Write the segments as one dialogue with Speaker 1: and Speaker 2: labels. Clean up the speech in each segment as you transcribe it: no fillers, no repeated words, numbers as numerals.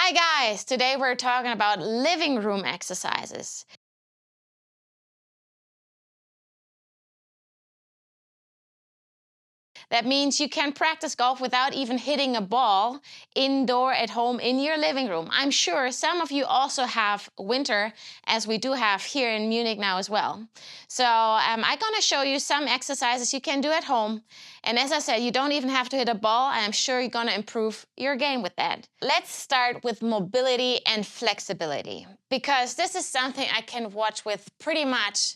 Speaker 1: Hi guys, today we're talking about living room exercises. That means you can practice golf without even hitting a ball indoor at home in your living room. I'm sure some of you also have winter, as we do have here in Munich now as well. So I'm going to show you some exercises you can do at home. And as I said, you don't even have to hit a ball. I'm sure you're going to improve your game with that. Let's start with mobility and flexibility, because this is something I can watch with pretty much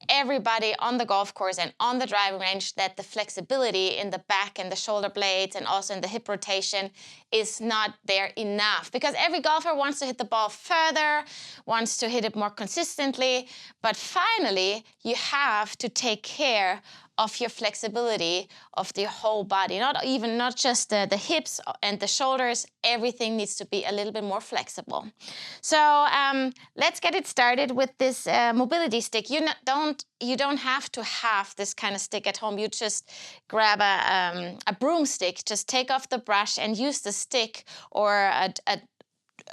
Speaker 1: everybody on the golf course and on the driving range, that the flexibility in the back and the shoulder blades and also in the hip rotation is not there enough, because every golfer wants to hit the ball further, wants to hit it more consistently, but finally you have to take care of your flexibility of the whole body, not just the hips and the shoulders. Everything needs to be a little bit more flexible. So let's get it started with this mobility stick. You don't have to have this kind of stick at home. You just grab a broomstick, just take off the brush and use the stick, or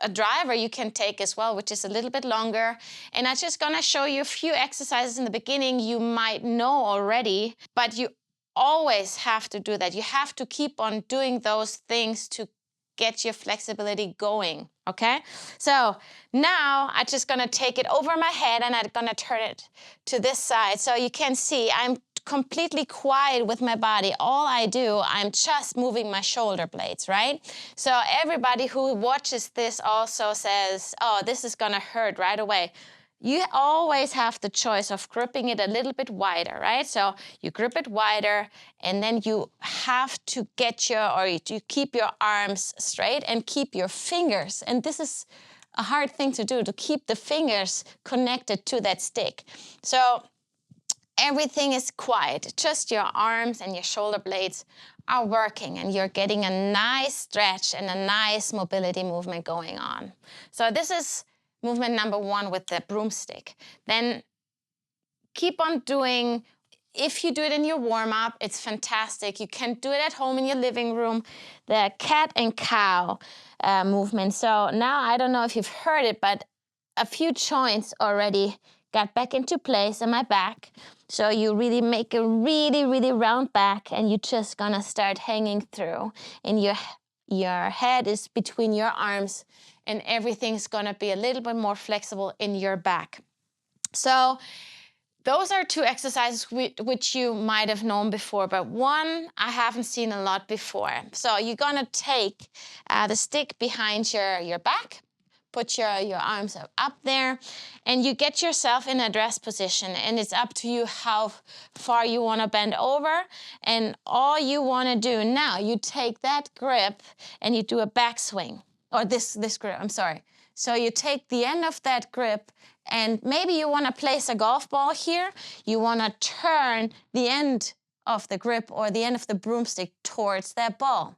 Speaker 1: a driver you can take as well, which is a little bit longer. And I'm just gonna show you a few exercises in the beginning you might know already, but you always have to do that. You have to keep on doing those things to get your flexibility going, okay? So now I'm just gonna take it over my head and I'm gonna turn it to this side. So you can see I'm completely quiet with my body. All I do, I'm just moving my shoulder blades, right? So everybody who watches this also says, oh, this is gonna hurt right away. You always have the choice of gripping it a little bit wider, right? So you grip it wider, and then you have to you keep your arms straight and keep your fingers. And this is a hard thing to do, to keep the fingers connected to that stick. So everything is quiet, just your arms and your shoulder blades are working, and you're getting a nice stretch and a nice mobility movement going on. So this is movement number one with the broomstick. Then keep on doing, if you do it in your warm-up, it's fantastic. You can do it at home in your living room, the cat and cow movement. So now I don't know if you've heard it, but a few joints already got back into place in my back. So you really make a really round back, and you're just gonna start hanging through. And your head is between your arms, and everything's gonna be a little bit more flexible in your back. So those are two exercises which you might have known before, but one I haven't seen a lot before. So you're gonna take the stick behind your back, put your arms up there, and you get yourself in a rest position, and it's up to you how far you want to bend over. And all you want to do now, you take that grip and you do a backswing, or this grip, I'm sorry. So you take the end of that grip, and maybe you want to place a golf ball here. You want to turn the end of the grip or the end of the broomstick towards that ball.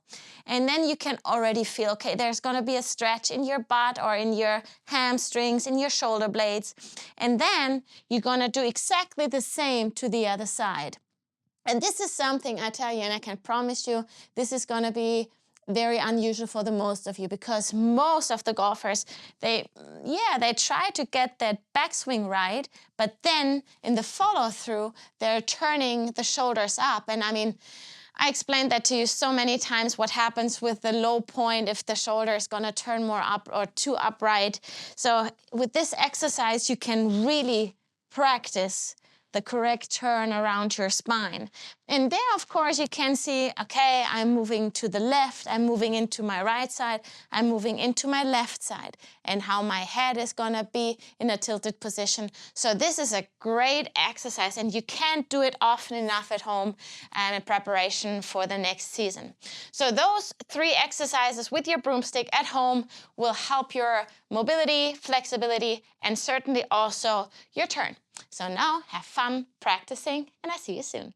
Speaker 1: And then you can already feel, okay, there's going to be a stretch in your butt or in your hamstrings, in your shoulder blades. And then you're going to do exactly the same to the other side. And this is something I tell you, and I can promise you, this is going to be very unusual for the most of you, because most of the golfers, they try to get that backswing right, but then in the follow-through, they're turning the shoulders up. And I mean, I explained that to you so many times, what happens with the low point if the shoulder is going to turn more up or too upright. So with this exercise, you can really practice the correct turn around your spine. And there, of course, you can see, okay, I'm moving to the left, I'm moving into my right side, I'm moving into my left side, and how my head is gonna be in a tilted position. So this is a great exercise, and you can't do it often enough at home in preparation for the next season. So those three exercises with your broomstick at home will help your mobility, flexibility, and certainly also your turn. So now have fun practicing, and I see you soon.